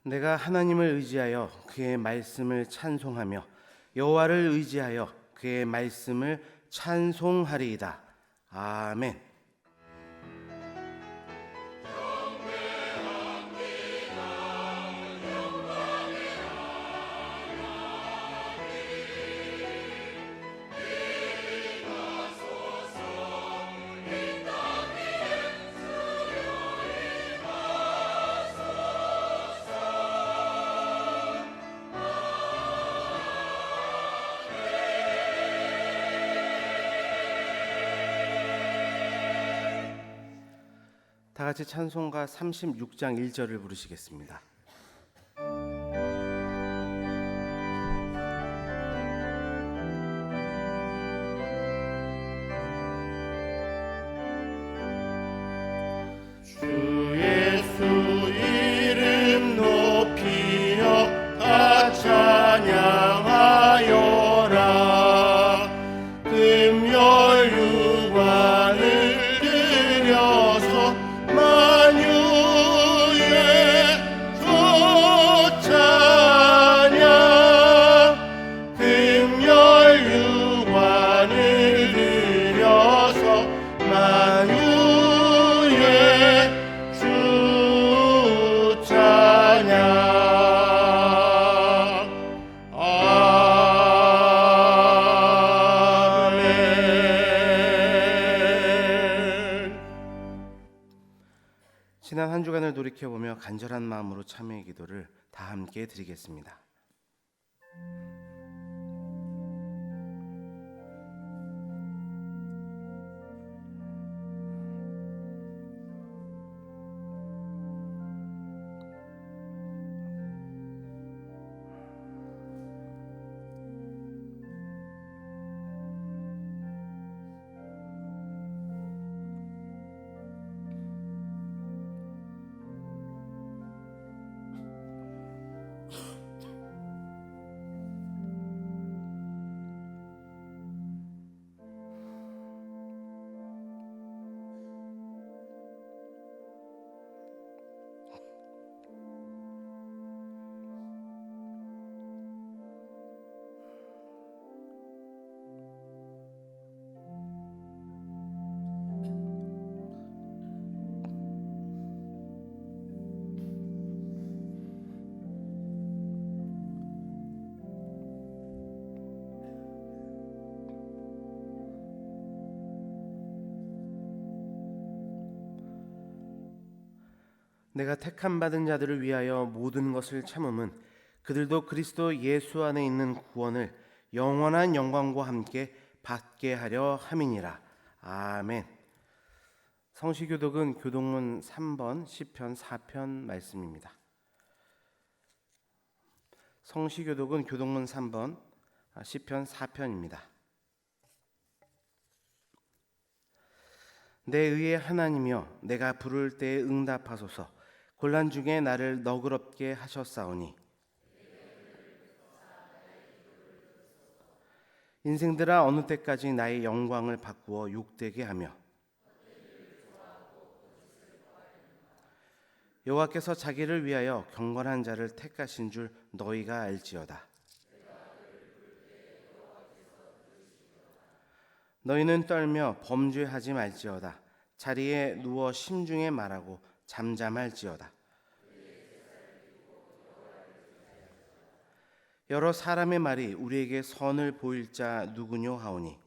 내가 하나님을 의지하여 그의 말씀을 찬송하며 여호와를 의지하여 그의 말씀을 찬송하리이다. 아멘. 다 같이 찬송가 36장 1절을 부르시겠습니다. 주 예수 이름 높이여 다 찬양하여라. 금열 유관을 들여서 만유의 주찬양. 금열 유관을 들여서 만유의 주찬양. 아멘. 지난 한 주간을 돌이켜보며 간절한 마음으로 참회의 기도를 다 함께 드리겠습니다. 내가 택함 받은 자들을 위하여 모든 것을 참음은 그들도 그리스도 예수 안에 있는 구원을 영원한 영광과 함께 받게 하려 함이니라. 아멘. 성시교독은 교독문 3번 시편 4편 말씀입니다. 성시교독은 교독문 3번 시편 4편입니다. 내 의의 하나님이여, 내가 부를 때에 응답하소서. 곤란 중에 나를 너그럽게 하셨사오니 인생들아, 어느 때까지 나의 영광을 바꾸어 욕되게 하며 여호와께서 자기를 위하여 경건한 자를 택하신 줄 너희가 알지어다. 너희는 떨며 범죄하지 말지어다. 자리에 누워 심중에 말하고 잠잠할지어다. 여러 사람의 말이 우리에게 선을 보일 자 누구뇨 하오니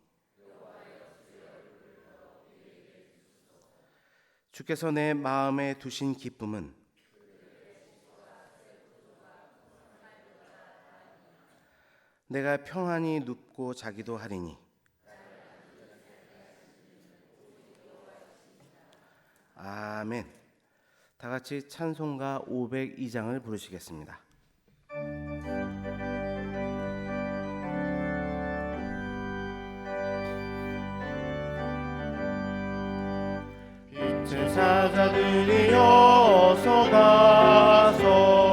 주께서 내 마음에 두신 기쁨은 내가 평안히 눕고 자기도 하리니 아멘. 다 같이 찬송가 502장을 부르시겠습니다. 빛의 사자들이 어서 가서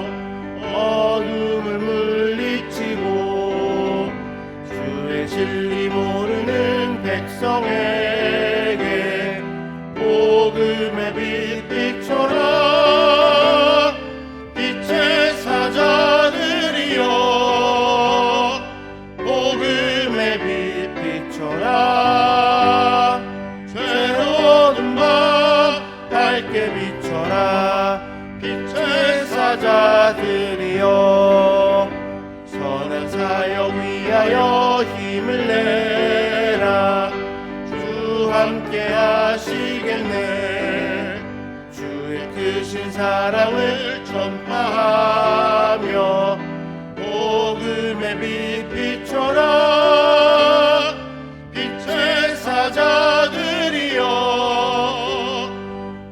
어둠을 물리치고 주의 진리 모르는 백성에게 복음의 빛 비춰라. 빛의 빛의 사자들이여 선한 사역 위하여 힘을 내라. 주 함께 하시겠네. 주의 크신 사랑을 전파하며 복음의 빛 비춰라. 빛의 사자들이여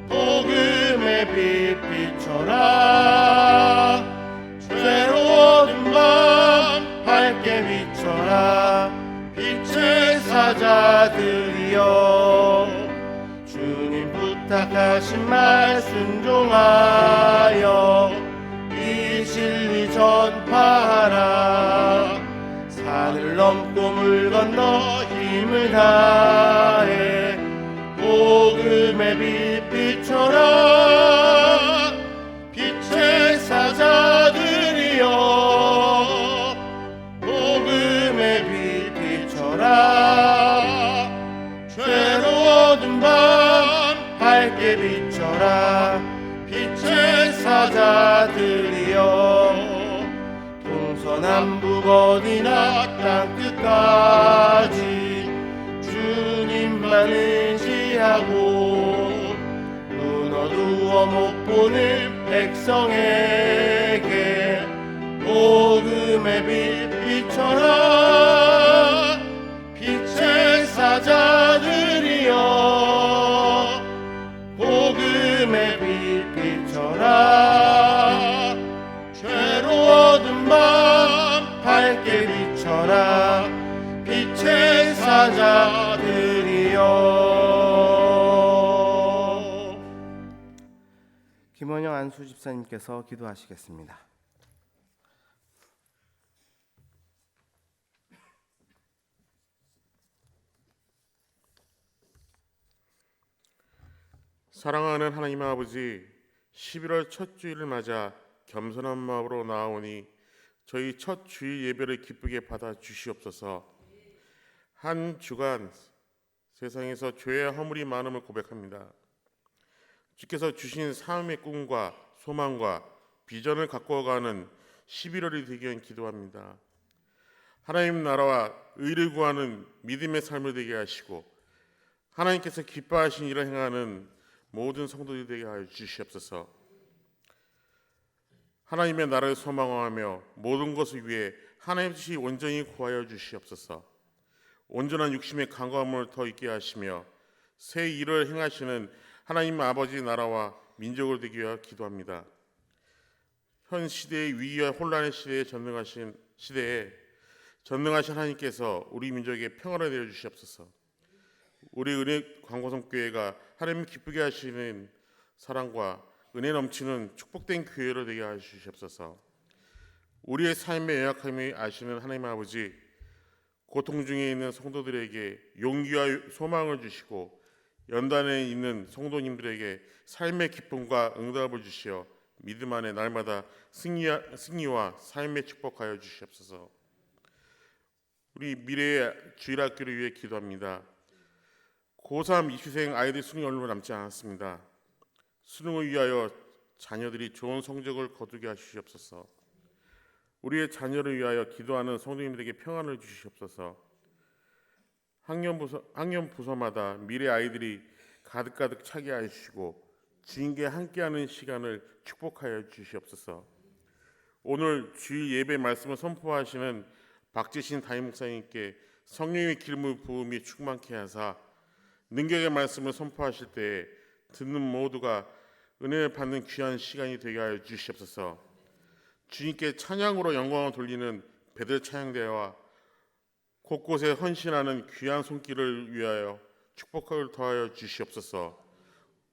복음의 빛 비춰라. 괴로운 밤 밝게 비춰라. 빛의 사자들이여 주님 부탁하신 말 순종하여 이 진리 전파하라. 산을 넘고 물 건너 힘을 다해 복음의 빛 비춰라. 빛의 사자들이여 복음의 빛 비춰라. 괴로운 밤 밝게 비춰라. 빛의 사자들이여 동서남북 어디나 땅끝까지 주님만 의지하고 눈 어두워 못 보는 백성에게 복음의 빛 비춰라. 빛의 사자들이여 복음의 빛 비춰라. 괴로운 밤 밝게 비춰라. 빛의 사자들이여. 김원영 안수 집사님께서 기도하시겠습니다. 사랑하는 하나님 아버지, 11월 첫 주일을 맞아 겸손한 마음으로 나아오니 저희 첫 주일 예배를 기쁘게 받아 주시옵소서. 한 주간 세상에서 죄의 허물이 많음을 고백합니다. 주께서 주신 삶의 꿈과 소망과 비전을 가꾸어가는 11월이 되기 위해 기도합니다. 하나님 나라와 의를 구하는 믿음의 삶을 되게 하시고 하나님께서 기뻐하신 일을 행하는 모든 성도들이 되게 하여 주시옵소서. 하나님의 나라를 소망하며 모든 것을 위해 하나님이 온전히 구하여 주시옵소서. 온전한 육심의 강구함을 더 있게 하시며 새 일을 행하시는 하나님 아버지 나라와 민족을 되기 위하여 기도합니다. 현 시대의 위기와 혼란의 시대에 전능하신 하나님께서 우리 민족에게 평화를 내려 주시옵소서. 우리 은혜 광고성교회가 하나님 기쁘게 하시는 사랑과 은혜 넘치는 축복된 교회로 되게 하여 주시옵소서. 우리의 삶의 연약함이 아시는 하나님 아버지, 고통 중에 있는 성도들에게 용기와 소망을 주시고 연단에 있는 성도님들에게 삶의 기쁨과 응답을 주시어 믿음 안에 날마다 승리와 삶의 축복하여 주시옵소서. 우리 미래의 주일학교를 위해 기도합니다. 고3 입시생 아이들 수능이 얼마 남지 않았습니다. 수능을 위하여 자녀들이 좋은 성적을 거두게 하시옵소서. 우리의 자녀를 위하여 기도하는 성도님들에게 평안을 주시옵소서. 학년 부서마다 미래 아이들이 가득가득 차게 하시고 주님께 함께하는 시간을 축복하여 주시옵소서. 오늘 주일 예배 말씀을 선포하시는 박재신 담임 목사님께 성령의 기름을 부음이 충만케 하사 능력의 말씀을 선포하실 때 듣는 모두가 은혜를 받는 귀한 시간이 되게 하여 주시옵소서. 주님께 찬양으로 영광을 돌리는 베들 찬양대와 곳곳에 헌신하는 귀한 손길을 위하여 축복을 더하여 주시옵소서.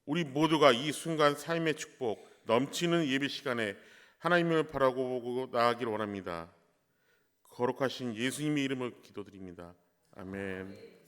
우리 모두가 이 순간 삶의 축복 넘치는 예배 시간에 하나님을 바라보고 나아가기를 원합니다. 거룩하신 예수님의 이름을 기도드립니다. 아멘.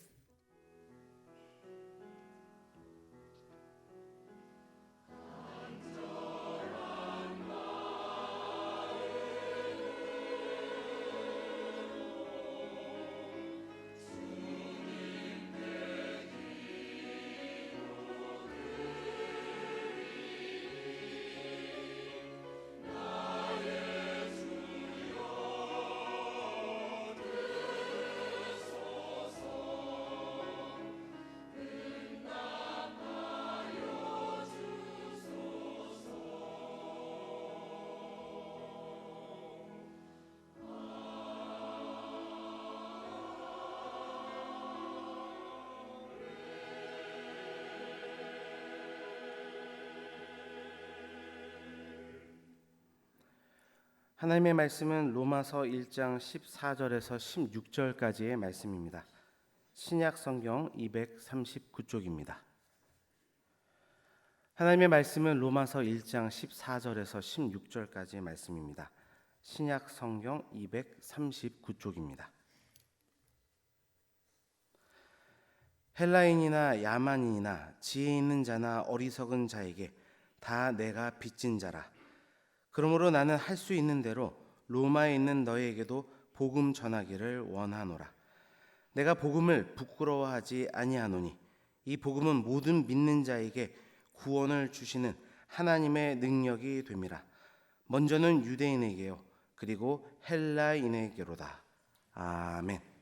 하나님의 말씀은 로마서 1장 14절에서 16절까지의 말씀입니다. 신약 성경 239쪽입니다. 하나님의 말씀은 로마서 1장 14절에서 16절까지의 말씀입니다. 신약 성경 239쪽입니다. 헬라인이나 야만인이나 지혜 있는 자나 어리석은 자에게 다 내가 빚진 자라. 그러므로 나는 할 수 있는 대로 로마에 있는 너희에게도 복음 전하기를 원하노라. 내가 복음을 부끄러워하지 아니하노니 이 복음은 모든 믿는 자에게 구원을 주시는 하나님의 능력이 됨이라. 먼저는 유대인에게요 그리고 헬라인에게로다. 아멘.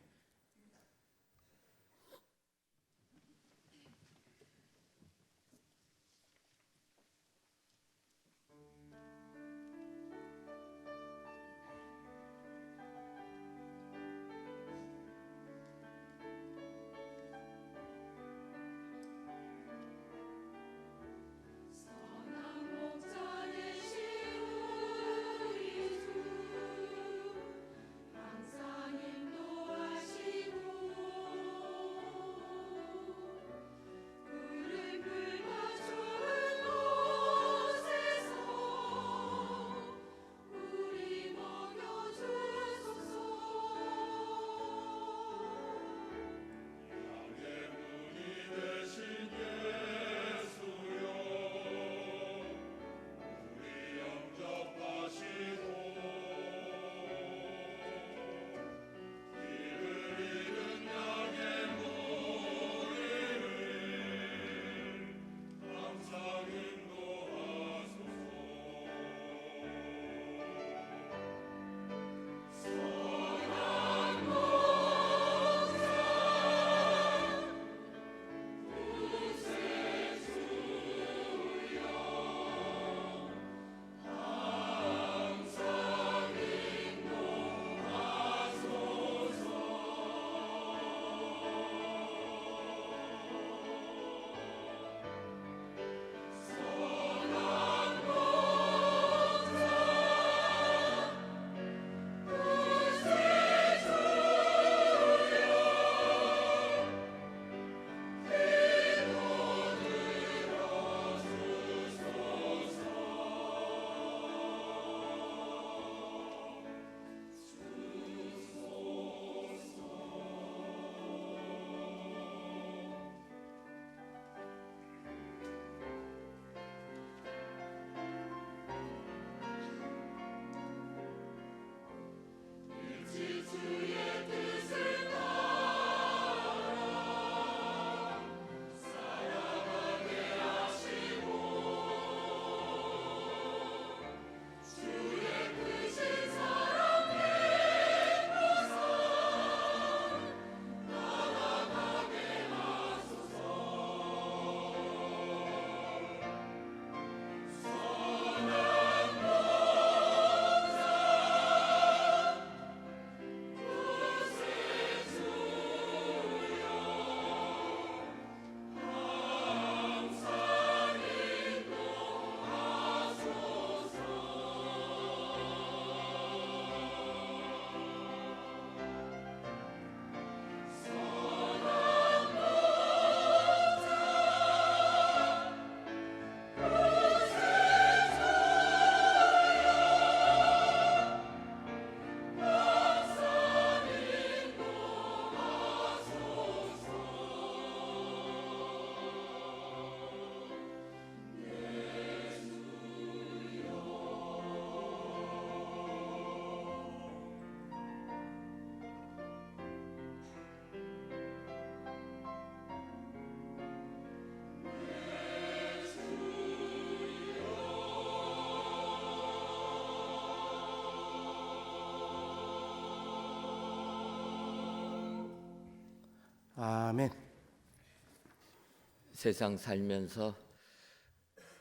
아멘. 세상 살면서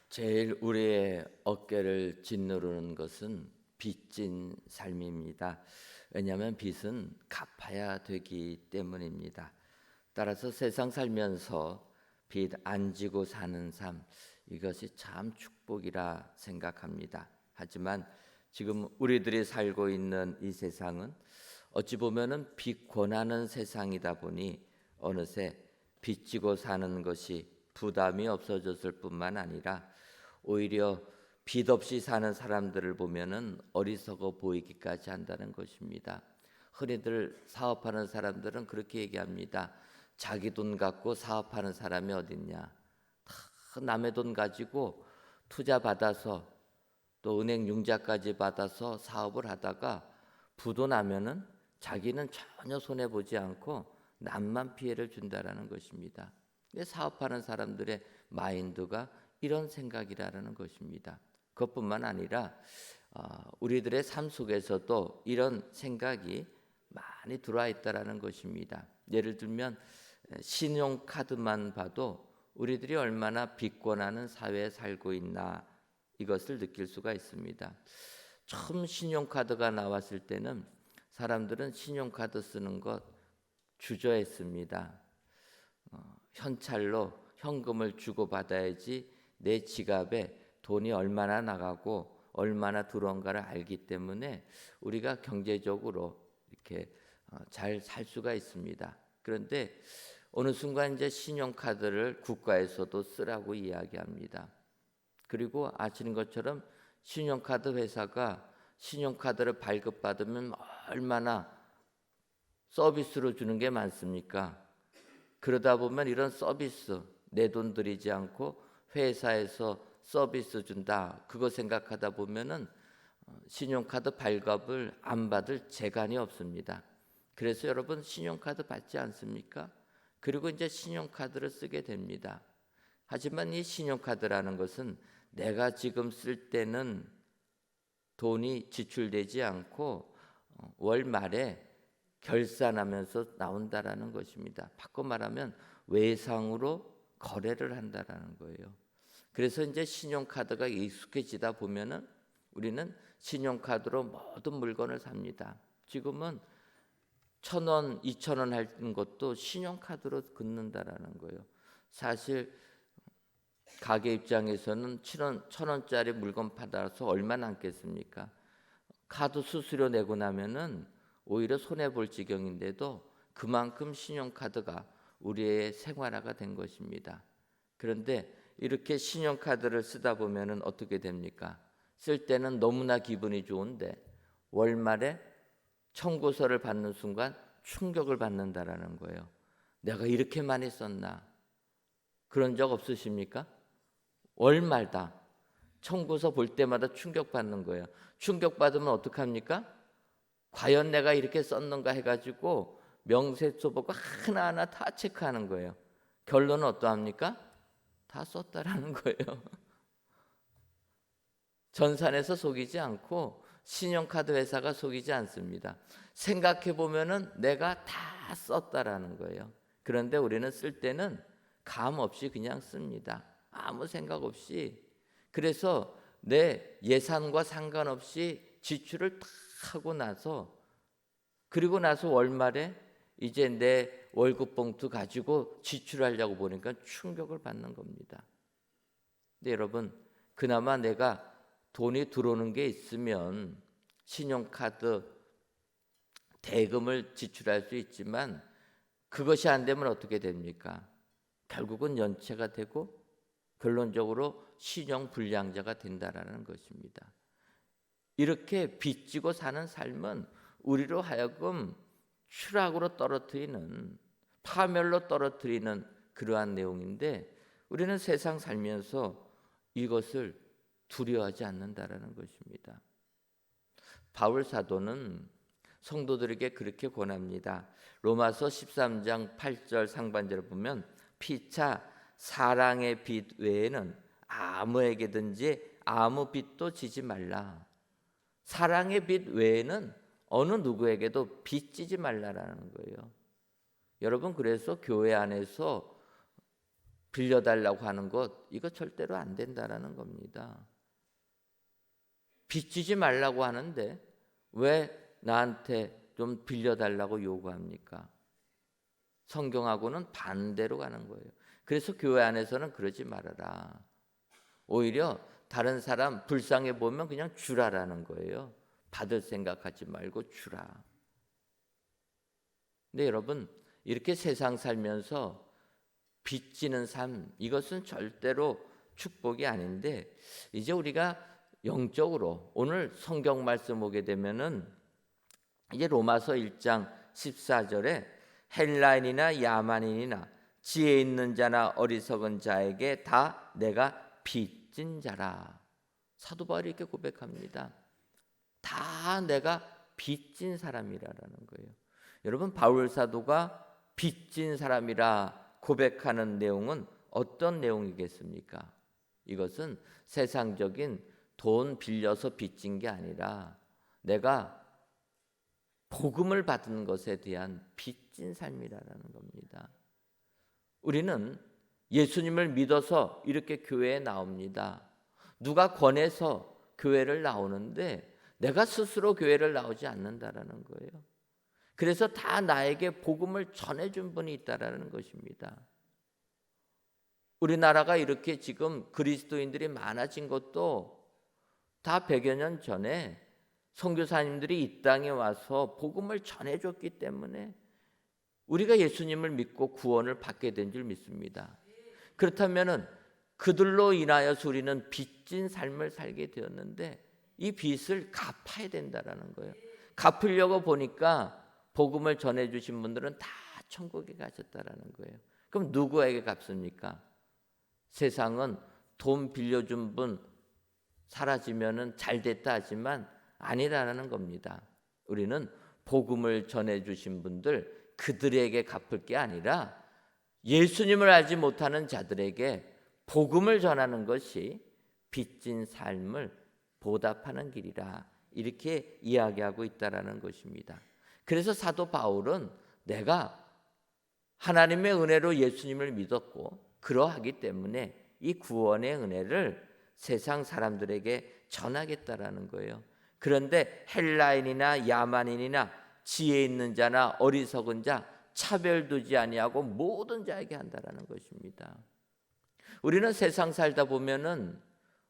제일 우리의 어깨를 짓누르는 것은 빚진 삶입니다. 왜냐하면 빚은 갚아야 되기 때문입니다. 따라서 세상 살면서 빚 안 지고 사는 삶, 이것이 참 축복이라 생각합니다. 하지만 지금 우리들이 살고 있는 이 세상은 어찌 보면은 빚 권하는 세상이다 보니 어느새 빚지고 사는 것이 부담이 없어졌을 뿐만 아니라 오히려 빚 없이 사는 사람들을 보면은 어리석어 보이기까지 한다는 것입니다. 흔히들 사업하는 사람들은 그렇게 얘기합니다. 자기 돈 갖고 사업하는 사람이 어딨냐. 다 남의 돈 가지고 투자 받아서 또 은행 융자까지 받아서 사업을 하다가 부도 나면은 자기는 전혀 손해 보지 않고 남만 피해를 준다라는 것입니다. 사업하는 사람들의 마인드가 이런 생각이라는 것입니다. 그것뿐만 아니라 우리들의 삶 속에서도 이런 생각이 많이 들어와 있다라는 것입니다. 예를 들면 신용카드만 봐도 우리들이 얼마나 빚권하는 사회에 살고 있나 이것을 느낄 수가 있습니다. 처음 신용카드가 나왔을 때는 사람들은 신용카드 쓰는 것 주저했습니다. 현찰로 현금을 주고받아야지 내 지갑에 돈이 얼마나 나가고 얼마나 들어온가를 알기 때문에 우리가 경제적으로 이렇게 잘 살 수가 있습니다. 그런데 어느 순간 이제 신용카드를 국가에서도 쓰라고 이야기합니다. 그리고 아시는 것처럼 신용카드 회사가 신용카드를 발급받으면 얼마나 서비스로 주는 게 많습니까? 그러다 보면 이런 서비스 내 돈 들이지 않고 회사에서 서비스 준다 그거 생각하다 보면은 신용카드 발급을 안 받을 재간이 없습니다. 그래서 여러분 신용카드 받지 않습니까? 그리고 이제 신용카드를 쓰게 됩니다. 하지만 이 신용카드라는 것은 내가 지금 쓸 때는 돈이 지출되지 않고 월 말에 결산하면서 나온다라는 것입니다. 바꿔 말하면 외상으로 거래를 한다라는 거예요. 그래서 이제 신용카드가 익숙해지다 보면은 우리는 신용카드로 모든 물건을 삽니다. 지금은 1,000원, 2,000원 하는 것도 신용카드로 긋는다라는 거예요. 사실 가게 입장에서는 1,000원짜리 물건 받아서 얼마 남겠습니까? 카드 수수료 내고 나면은 오히려 손해 볼 지경인데도 그만큼 신용카드가 우리의 생활화가 된 것입니다. 그런데 이렇게 신용카드를 쓰다 보면은 어떻게 됩니까? 쓸 때는 너무나 기분이 좋은데 월말에 청구서를 받는 순간 충격을 받는다라는 거예요. 내가 이렇게 많이 썼나? 그런 적 없으십니까? 월말다 청구서 볼 때마다 충격받는 거예요. 충격받으면 어떡합니까? 과연 내가 이렇게 썼는가 해가지고 명세서 보고 하나하나 다 체크하는 거예요. 결론은 어떠합니까? 다 썼다라는 거예요. 전산에서 속이지 않고 신용카드 회사가 속이지 않습니다. 생각해 보면은 내가 다 썼다라는 거예요. 그런데 우리는 쓸 때는 감 없이 그냥 씁니다. 아무 생각 없이. 그래서 내 예산과 상관없이 지출을 다 하고 나서 그리고 나서 월말에 이제 내 월급 봉투 가지고 지출하려고 보니까 충격을 받는 겁니다. 근데 여러분 그나마 내가 돈이 들어오는 게 있으면 신용카드 대금을 지출할 수 있지만 그것이 안 되면 어떻게 됩니까? 결국은 연체가 되고 결론적으로 신용불량자가 된다라는 것입니다. 이렇게 빚지고 사는 삶은 우리로 하여금 추락으로 떨어뜨리는 파멸로 떨어뜨리는 그러한 내용인데 우리는 세상 살면서 이것을 두려워하지 않는다라는 것입니다. 바울 사도는 성도들에게 그렇게 권합니다. 로마서 13장 8절 상반절을 보면 피차 사랑의 빚 외에는 아무에게든지 아무 빚도 지지 말라. 사랑의 빚 외에는 어느 누구에게도 빚 지지 말라라는 거예요. 여러분 그래서 교회 안에서 빌려달라고 하는 것 이거 절대로 안 된다라는 겁니다. 빚 지지 말라고 하는데 왜 나한테 좀 빌려달라고 요구합니까? 성경하고는 반대로 가는 거예요. 그래서 교회 안에서는 그러지 말아라. 오히려 다른 사람 불쌍해 보면 그냥 주라라는 거예요. 받을 생각하지 말고 주라. 근데 여러분, 이렇게 세상 살면서 빚지는 삶, 이것은 절대로 축복이 아닌데, 이제 우리가 영적으로 오늘 성경 말씀 보게 되면은 이제 로마서 1장 14절에 헬라인이나 야만인이나 지혜 있는 자나 어리석은 자에게 다 내가 빚진 자라. 사도 바울이 이렇게 고백합니다. 다 내가 빚진 사람이라는 거예요. 여러분, 바울 사도가 빚진 사람이라 고백하는 내용은 어떤 내용이겠습니까? 이것은 세상적인 돈 빌려서 빚진 게 아니라 내가 복음을 받은 것에 대한 빚진 삶이라는 겁니다. 우리는 예수님을 믿어서 이렇게 교회에 나옵니다. 누가 권해서 교회를 나오는데 내가 스스로 교회를 나오지 않는다라는 거예요. 그래서 다 나에게 복음을 전해준 분이 있다라는 것입니다. 우리나라가 이렇게 지금 그리스도인들이 많아진 것도 다 100여 년 전에 선교사님들이 이 땅에 와서 복음을 전해줬기 때문에 우리가 예수님을 믿고 구원을 받게 된 줄 믿습니다. 그렇다면은 그들로 인하여서 우리는 빚진 삶을 살게 되었는데 이 빚을 갚아야 된다라는 거예요. 갚으려고 보니까 복음을 전해주신 분들은 다 천국에 가셨다라는 거예요. 그럼 누구에게 갚습니까? 세상은 돈 빌려준 분 사라지면은 잘 됐다 하지만 아니라는 겁니다. 우리는 복음을 전해주신 분들 그들에게 갚을 게 아니라 예수님을 알지 못하는 자들에게 복음을 전하는 것이 빚진 삶을 보답하는 길이라 이렇게 이야기하고 있다라는 것입니다. 그래서 사도 바울은 내가 하나님의 은혜로 예수님을 믿었고 그러하기 때문에 이 구원의 은혜를 세상 사람들에게 전하겠다라는 거예요. 그런데 헬라인이나 야만인이나 지혜 있는 자나 어리석은 자 차별 두지 아니하고 모든 자에게 한다라는 것입니다. 우리는 세상 살다 보면은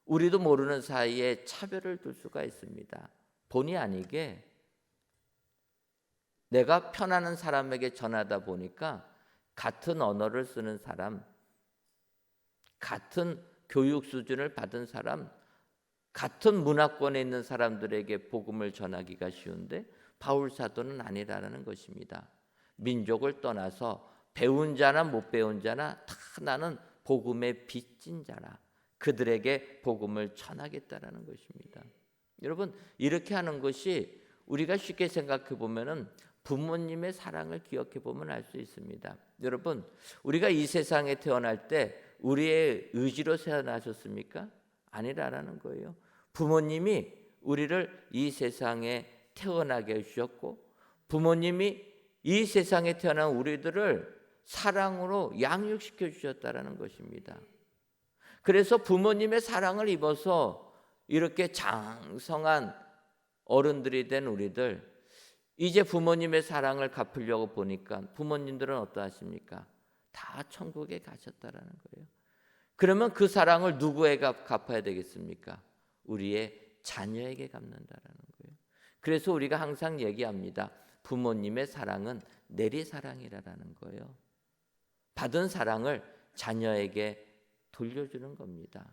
우리도 모르는 사이에 차별을 둘 수가 있습니다. 본의 아니게 내가 편안한 사람에게 전하다 보니까 같은 언어를 쓰는 사람, 같은 교육 수준을 받은 사람, 같은 문화권에 있는 사람들에게 복음을 전하기가 쉬운데 바울 사도는 아니라는 것입니다. 민족을 떠나서 배운 자나 못 배운 자나 다 나는 복음의 빚진 자라 그들에게 복음을 전하겠다라는 것입니다. 여러분, 이렇게 하는 것이 우리가 쉽게 생각해 보면은 부모님의 사랑을 기억해 보면 알 수 있습니다. 여러분, 우리가 이 세상에 태어날 때 우리의 의지로 태어나셨습니까? 아니라는 거예요. 부모님이 우리를 이 세상에 태어나게 해주셨고 부모님이 이 세상에 태어난 우리들을 사랑으로 양육시켜 주셨다는 것입니다. 그래서 부모님의 사랑을 입어서 이렇게 장성한 어른들이 된 우리들, 이제 부모님의 사랑을 갚으려고 보니까 부모님들은 어떠하십니까? 다 천국에 가셨다라는 거예요. 그러면 그 사랑을 누구에게 갚아야 되겠습니까? 우리의 자녀에게 갚는다라는 거예요. 그래서 우리가 항상 얘기합니다. 부모님의 사랑은 내리사랑이라는 거예요. 받은 사랑을 자녀에게 돌려주는 겁니다.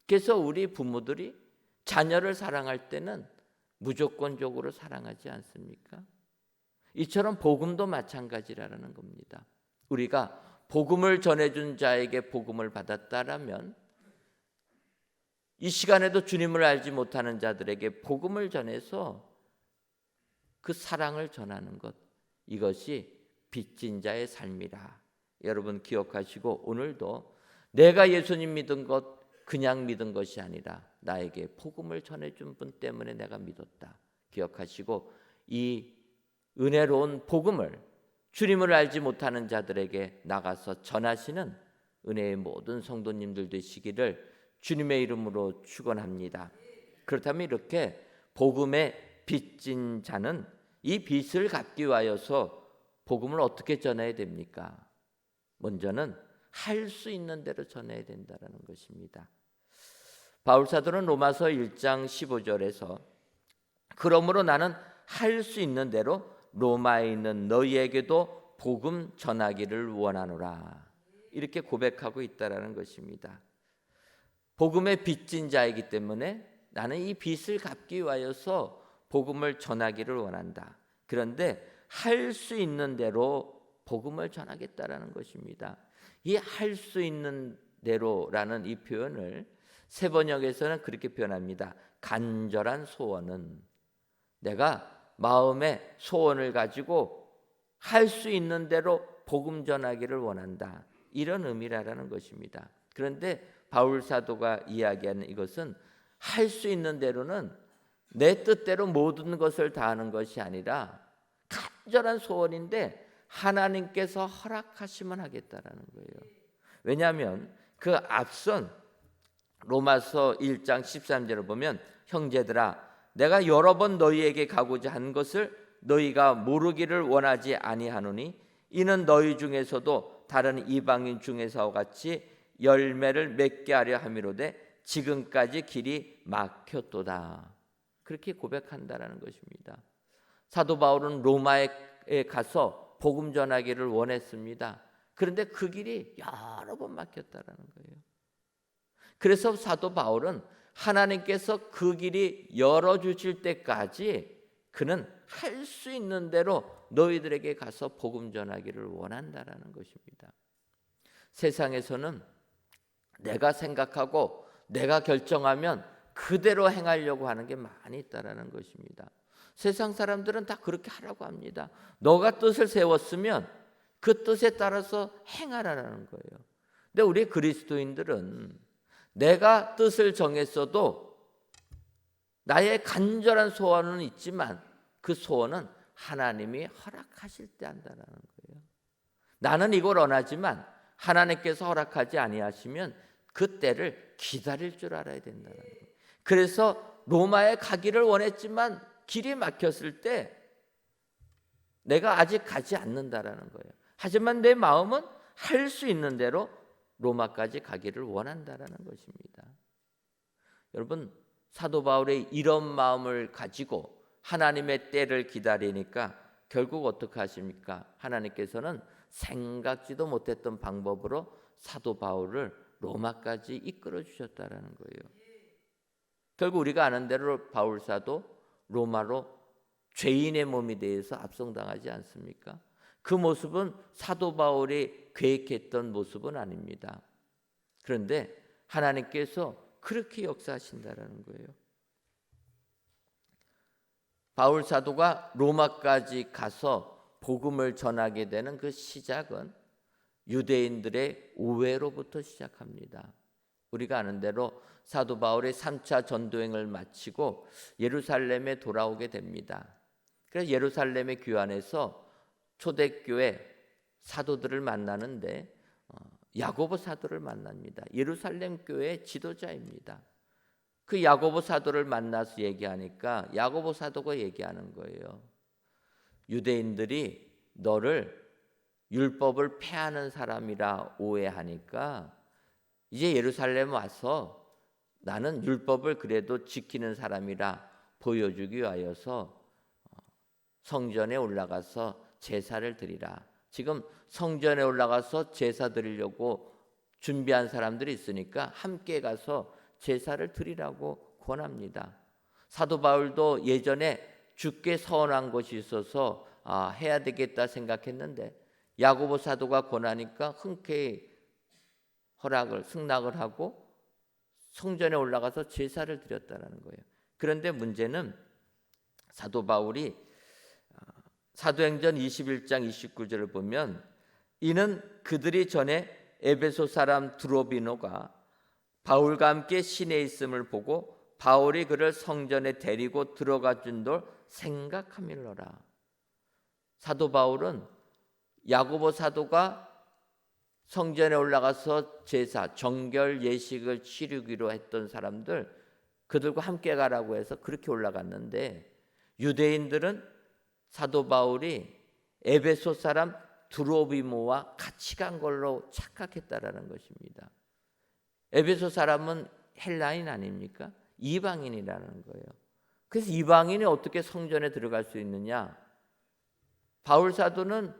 그래서 우리 부모들이 자녀를 사랑할 때는 무조건적으로 사랑하지 않습니까? 이처럼 복음도 마찬가지라는 겁니다. 우리가 복음을 전해준 자에게 복음을 받았다라면 이 시간에도 주님을 알지 못하는 자들에게 복음을 전해서 그 사랑을 전하는 것, 이것이 빚진 자의 삶이라. 여러분 기억하시고 오늘도 내가 예수님 믿은 것 그냥 믿은 것이 아니라 나에게 복음을 전해준 분 때문에 내가 믿었다. 기억하시고 이 은혜로운 복음을 주님을 알지 못하는 자들에게 나가서 전하시는 은혜의 모든 성도님들 되시기를 주님의 이름으로 축원합니다. 그렇다면 이렇게 복음의 빚진 자는 이 빚을 갚기 위하여서 복음을 어떻게 전해야 됩니까? 먼저는 할 수 있는 대로 전해야 된다는 것입니다. 바울 사도는 로마서 1장 15절에서 그러므로 나는 할 수 있는 대로 로마에 있는 너희에게도 복음 전하기를 원하노라 이렇게 고백하고 있다라는 것입니다. 복음의 빚진 자이기 때문에 나는 이 빚을 갚기 위하여서 복음을 전하기를 원한다. 그런데 할 수 있는 대로 복음을 전하겠다라는 것입니다. 이 할 수 있는 대로라는 이 표현을 세번역에서는 그렇게 표현합니다. 간절한 소원은 내가 마음의 소원을 가지고 할 수 있는 대로 복음 전하기를 원한다. 이런 의미라는 것입니다. 그런데 바울 사도가 이야기하는 이것은 할 수 있는 대로는 내 뜻대로 모든 것을 다하는 것이 아니라 간절한 소원인데 하나님께서 허락하시면 하겠다라는 거예요. 왜냐하면 그 앞선 로마서 1장 13절을 보면 형제들아 내가 여러 번 너희에게 가고자 한 것을 너희가 모르기를 원하지 아니하노니 이는 너희 중에서도 다른 이방인 중에서와 같이 열매를 맺게 하려 함이로되 지금까지 길이 막혔도다. 그렇게 고백한다라는 것입니다. 사도 바울은 로마에 가서 복음 전하기를 원했습니다. 그런데 그 길이 여러 번 막혔다라는 거예요. 그래서 사도 바울은 하나님께서 그 길이 열어주실 때까지 그는 할 수 있는 대로 너희들에게 가서 복음 전하기를 원한다라는 것입니다. 세상에서는 내가 생각하고 내가 결정하면 그대로 행하려고 하는 게 많이 있다라는 것입니다. 세상 사람들은 다 그렇게 하라고 합니다. 너가 뜻을 세웠으면 그 뜻에 따라서 행하라는 거예요. 근데 우리 그리스도인들은 내가 뜻을 정했어도 나의 간절한 소원은 있지만 그 소원은 하나님이 허락하실 때 한다는 거예요. 나는 이걸 원하지만 하나님께서 허락하지 아니하시면 그 때를 기다릴 줄 알아야 된다는 거예요. 그래서 로마에 가기를 원했지만 길이 막혔을 때 내가 아직 가지 않는다라는 거예요. 하지만 내 마음은 할 수 있는 대로 로마까지 가기를 원한다라는 것입니다. 여러분 사도 바울의 이런 마음을 가지고 하나님의 때를 기다리니까 결국 어떻게 하십니까? 하나님께서는 생각지도 못했던 방법으로 사도 바울을 로마까지 이끌어 주셨다라는 거예요. 결국 우리가 아는 대로 바울 사도 로마로 죄인의 몸이 되어서 압송당하지 않습니까? 그 모습은 사도 바울이 계획했던 모습은 아닙니다. 그런데 하나님께서 그렇게 역사하신다라는 거예요. 바울 사도가 로마까지 가서 복음을 전하게 되는 그 시작은 유대인들의 오해로부터 시작합니다. 우리가 아는 대로 사도 바울의 3차 전도행을 마치고 예루살렘에 돌아오게 됩니다. 그래서 예루살렘의 교환에서 초대교회 사도들을 만나는데 야고보 사도를 만납니다. 예루살렘 교회의 지도자입니다. 그 야고보 사도를 만나서 얘기하니까 야고보 사도가 얘기하는 거예요. 유대인들이 너를 율법을 폐하는 사람이라 오해하니까 이제 예루살렘 와서 나는 율법을 그래도 지키는 사람이라 보여주기 위하여서 성전에 올라가서 제사를 드리라. 지금 성전에 올라가서 제사 드리려고 준비한 사람들이 있으니까 함께 가서 제사를 드리라고 권합니다. 사도 바울도 예전에 주께 서원한 것이 있어서 해야 되겠다 생각했는데 야고보 사도가 권하니까 흔쾌히 승낙을 하고 성전에 올라가서 제사를 드렸다는 거예요. 그런데 문제는 사도 바울이 사도행전 21장 29절을 보면 이는 그들이 전에 에베소 사람 드로비노가 바울과 함께 시내에 있음을 보고 바울이 그를 성전에 데리고 들어가 준 걸 생각함이로라. 사도 바울은 야고보 사도가 성전에 올라가서 제사, 정결 예식을 치르기로 했던 사람들 그들과 함께 가라고 해서 그렇게 올라갔는데 유대인들은 사도 바울이 에베소 사람 드로비모와 같이 간 걸로 착각했다라는 것입니다. 에베소 사람은 헬라인 아닙니까? 이방인이라는 거예요. 그래서 이방인이 어떻게 성전에 들어갈 수 있느냐? 바울 사도는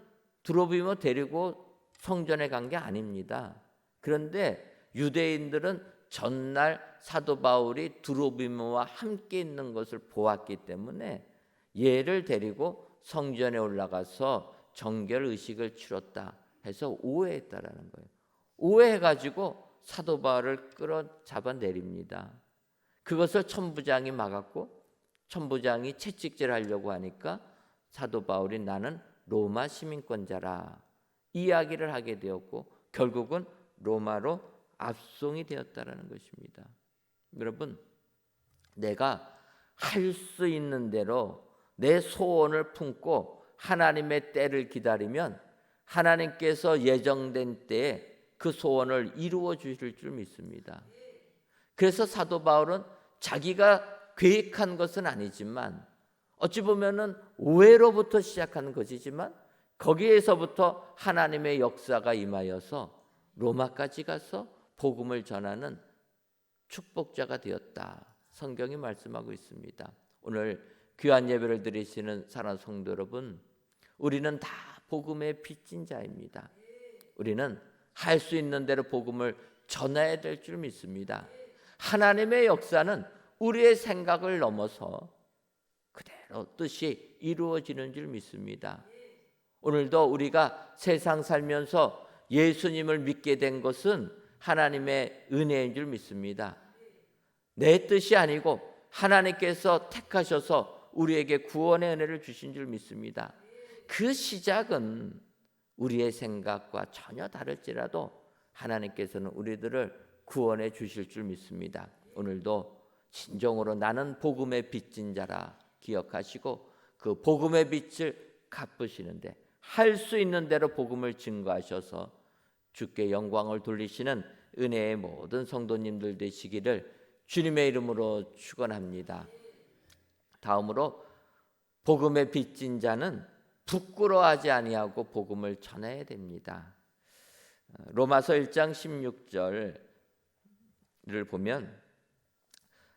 드로비모 데리고 성전에 간 게 아닙니다. 그런데 유대인들은 전날 사도 바울이 드로비모와 함께 있는 것을 보았기 때문에 얘를 데리고 성전에 올라가서 정결 의식을 치렀다 해서 오해했다라는 거예요. 오해해가지고 사도 바울을 끌어 잡아내립니다. 그것을 천부장이 막았고 천부장이 채찍질하려고 하니까 사도 바울이 나는 로마 시민권자라 이야기를 하게 되었고 결국은 로마로 압송이 되었다라는 것입니다. 여러분, 내가 할 수 있는 대로 내 소원을 품고 하나님의 때를 기다리면 하나님께서 예정된 때에 그 소원을 이루어 주실 줄 믿습니다. 그래서 사도 바울은 자기가 계획한 것은 아니지만 어찌 보면은 오해로부터 시작하는 것이지만 거기에서부터 하나님의 역사가 임하여서 로마까지 가서 복음을 전하는 축복자가 되었다. 성경이 말씀하고 있습니다. 오늘 귀한 예배를 드리시는 사랑하는 성도 여러분, 우리는 다 복음의 빚진 자입니다. 우리는 할 수 있는 대로 복음을 전해야 될 줄 믿습니다. 하나님의 역사는 우리의 생각을 넘어서 그대로 뜻이 이루어지는 줄 믿습니다. 오늘도 우리가 세상 살면서 예수님을 믿게 된 것은 하나님의 은혜인 줄 믿습니다. 내 뜻이 아니고 하나님께서 택하셔서 우리에게 구원의 은혜를 주신 줄 믿습니다. 그 시작은 우리의 생각과 전혀 다를지라도 하나님께서는 우리들을 구원해 주실 줄 믿습니다. 오늘도 진정으로 나는 복음의 빚진 자라 기억하시고 그 복음의 빚을 갚으시는데 할 수 있는 대로 복음을 증거하셔서 주께 영광을 돌리시는 은혜의 모든 성도님들 되시기를 주님의 이름으로 축원합니다. 다음으로 복음의 빚진 자는 부끄러워하지 아니하고 복음을 전해야 됩니다. 로마서 1장 16절을 보면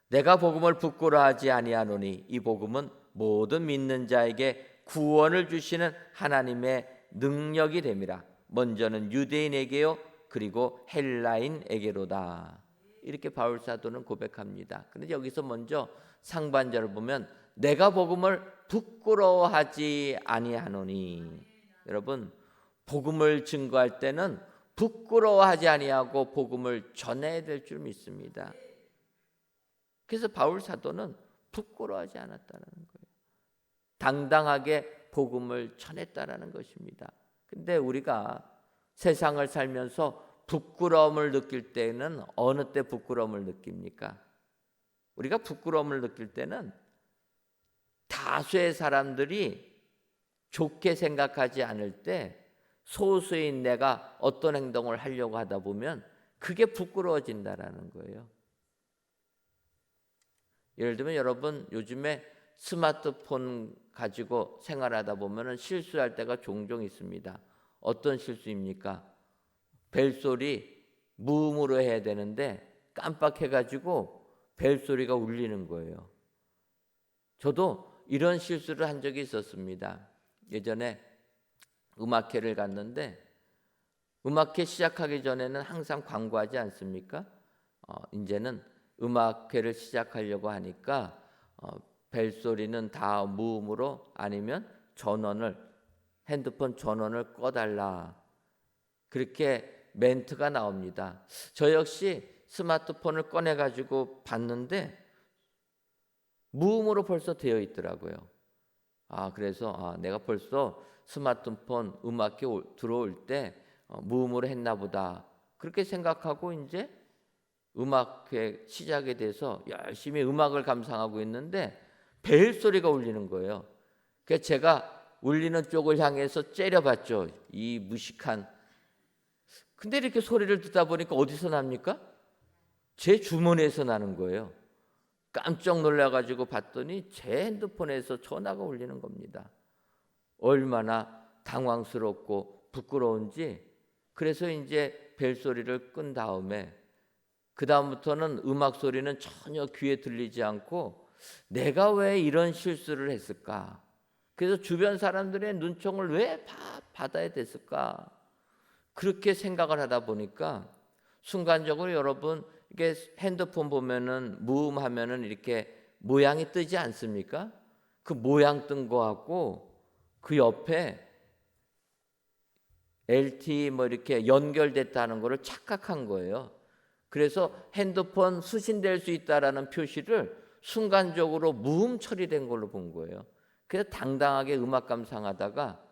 내가 복음을 부끄러워하지 아니하노니 이 복음은 모든 믿는 자에게 구원을 주시는 하나님의 능력이 됨이라. 먼저는 유대인에게요 그리고 헬라인에게로다. 이렇게 바울 사도는 고백합니다. 그런데 여기서 먼저 상반절을 보면 내가 복음을 부끄러워하지 아니하노니. 여러분, 복음을 증거할 때는 부끄러워하지 아니하고 복음을 전해야 될 줄 믿습니다. 그래서 바울 사도는 부끄러워하지 않았다는 거예요. 당당하게 복음을 전했다라는 것입니다. 근데 우리가 세상을 살면서 부끄러움을 느낄 때는 어느 때 부끄러움을 느낍니까? 우리가 부끄러움을 느낄 때는 다수의 사람들이 좋게 생각하지 않을 때 소수인 내가 어떤 행동을 하려고 하다 보면 그게 부끄러워진다라는 거예요. 예를 들면 여러분 요즘에 스마트폰 가지고 생활하다 보면 실수할 때가 종종 있습니다. 어떤 실수입니까? 벨소리 무음으로 해야 되는데 깜빡해가지고 벨소리가 울리는 거예요. 저도 이런 실수를 한 적이 있었습니다. 예전에 음악회를 갔는데 음악회 시작하기 전에는 항상 광고하지 않습니까? 이제는 음악회를 시작하려고 하니까 벨소리는 다 무음으로 아니면 핸드폰 전원을 꺼달라. 그렇게 멘트가 나옵니다. 저 역시 스마트폰을 꺼내가지고 봤는데 무음으로 벌써 되어 있더라고요. 그래서 내가 벌써 스마트폰 음악회 들어올 때 무음으로 했나 보다. 그렇게 생각하고 이제 음악회 시작에 대해서 열심히 음악을 감상하고 있는데 벨 소리가 울리는 거예요. 그래서 제가 울리는 쪽을 향해서 째려봤죠. 이 무식한. 근데 이렇게 소리를 듣다 보니까 어디서 납니까? 제 주머니에서 나는 거예요. 깜짝 놀라가지고 봤더니 제 핸드폰에서 전화가 울리는 겁니다. 얼마나 당황스럽고 부끄러운지. 그래서 이제 벨소리를 끈 다음에 그 다음부터는 음악 소리는 전혀 귀에 들리지 않고 내가 왜 이런 실수를 했을까? 그래서 주변 사람들의 눈총을 왜 받아야 됐을까? 그렇게 생각을 하다 보니까 순간적으로 여러분 이게 핸드폰 보면은 무음하면은 이렇게 모양이 뜨지 않습니까? 그 모양 뜬 거하고 그 옆에 LTE 뭐 이렇게 연결됐다는 거를 착각한 거예요. 그래서 핸드폰 수신될 수 있다라는 표시를 순간적으로 무음 처리된 걸로 본 거예요. 그래서 당당하게 음악 감상하다가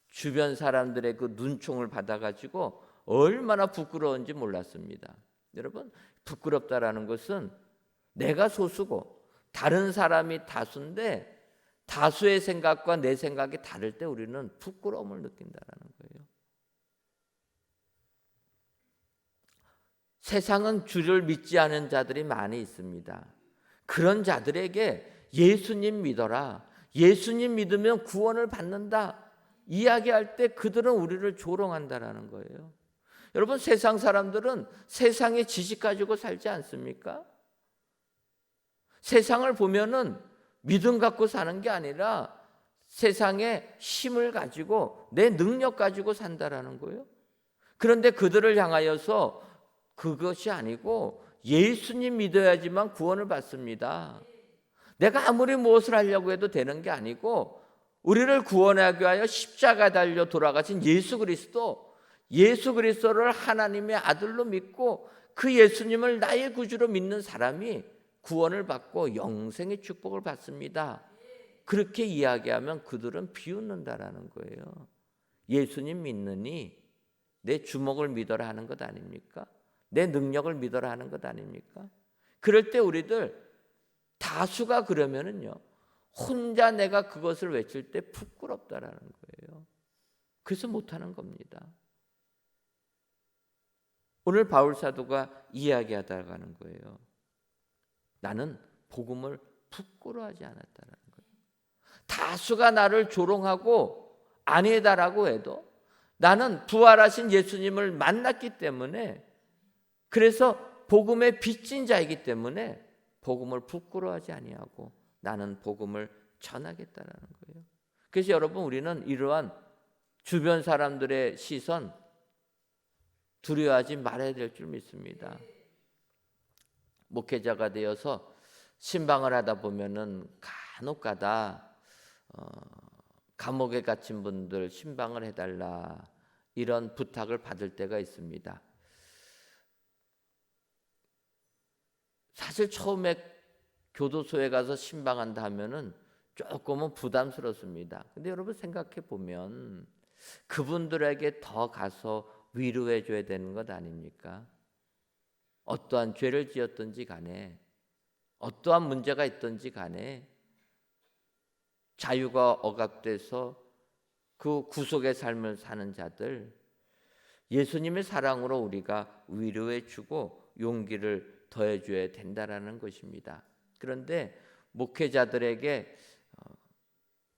주변 사람들의 그 눈총을 받아가지고 얼마나 부끄러운지 몰랐습니다. 여러분, 부끄럽다라는 것은 내가 소수고 다른 사람이 다수인데 다수의 생각과 내 생각이 다를 때 우리는 부끄러움을 느낀다라는 거예요. 세상은 주를 믿지 않은 자들이 많이 있습니다. 그런 자들에게 예수님 믿어라, 예수님 믿으면 구원을 받는다 이야기할 때 그들은 우리를 조롱한다라는 거예요. 여러분, 세상 사람들은 세상의 지식 가지고 살지 않습니까? 세상을 보면은 믿음 갖고 사는 게 아니라 세상의 힘을 가지고 내 능력 가지고 산다라는 거예요. 그런데 그들을 향하여서 그것이 아니고 예수님 믿어야지만 구원을 받습니다. 내가 아무리 무엇을 하려고 해도 되는 게 아니고 우리를 구원하기 위하여 십자가 달려 돌아가신 예수 그리스도를 하나님의 아들로 믿고 그 예수님을 나의 구주로 믿는 사람이 구원을 받고 영생의 축복을 받습니다. 그렇게 이야기하면 그들은 비웃는다라는 거예요. 예수님 믿느니 내 주먹을 믿어라 하는 것 아닙니까? 내 능력을 믿어라 하는 것 아닙니까? 그럴 때 우리들 다수가 그러면은요, 혼자 내가 그것을 외칠 때 부끄럽다라는 거예요. 그래서 못하는 겁니다. 오늘 바울 사도가 이야기하다가는 거예요. 나는 복음을 부끄러워하지 않았다라는 거예요. 다수가 나를 조롱하고 아니다라고 해도 나는 부활하신 예수님을 만났기 때문에, 그래서 복음의 빚진 자이기 때문에 복음을 부끄러워하지 아니하고 나는 복음을 전하겠다라는 거예요. 그래서 여러분, 우리는 이러한 주변 사람들의 시선 두려워하지 말아야 될 줄 믿습니다. 목회자가 되어서 신방을 하다 보면은 간혹가다 감옥에 갇힌 분들 신방을 해달라 이런 부탁을 받을 때가 있습니다. 사실 처음에 교도소에 가서 신방한다 하면은 조금은 부담스럽습니다. 근데 여러분 생각해 보면 그분들에게 더 가서 위로해 줘야 되는 것 아닙니까? 어떠한 죄를 지었든지 간에, 어떠한 문제가 있든지 간에 자유가 억압돼서 그 구속의 삶을 사는 자들, 예수님의 사랑으로 우리가 위로해 주고 용기를 더해 줘야 된다라는 것입니다. 그런데 목회자들에게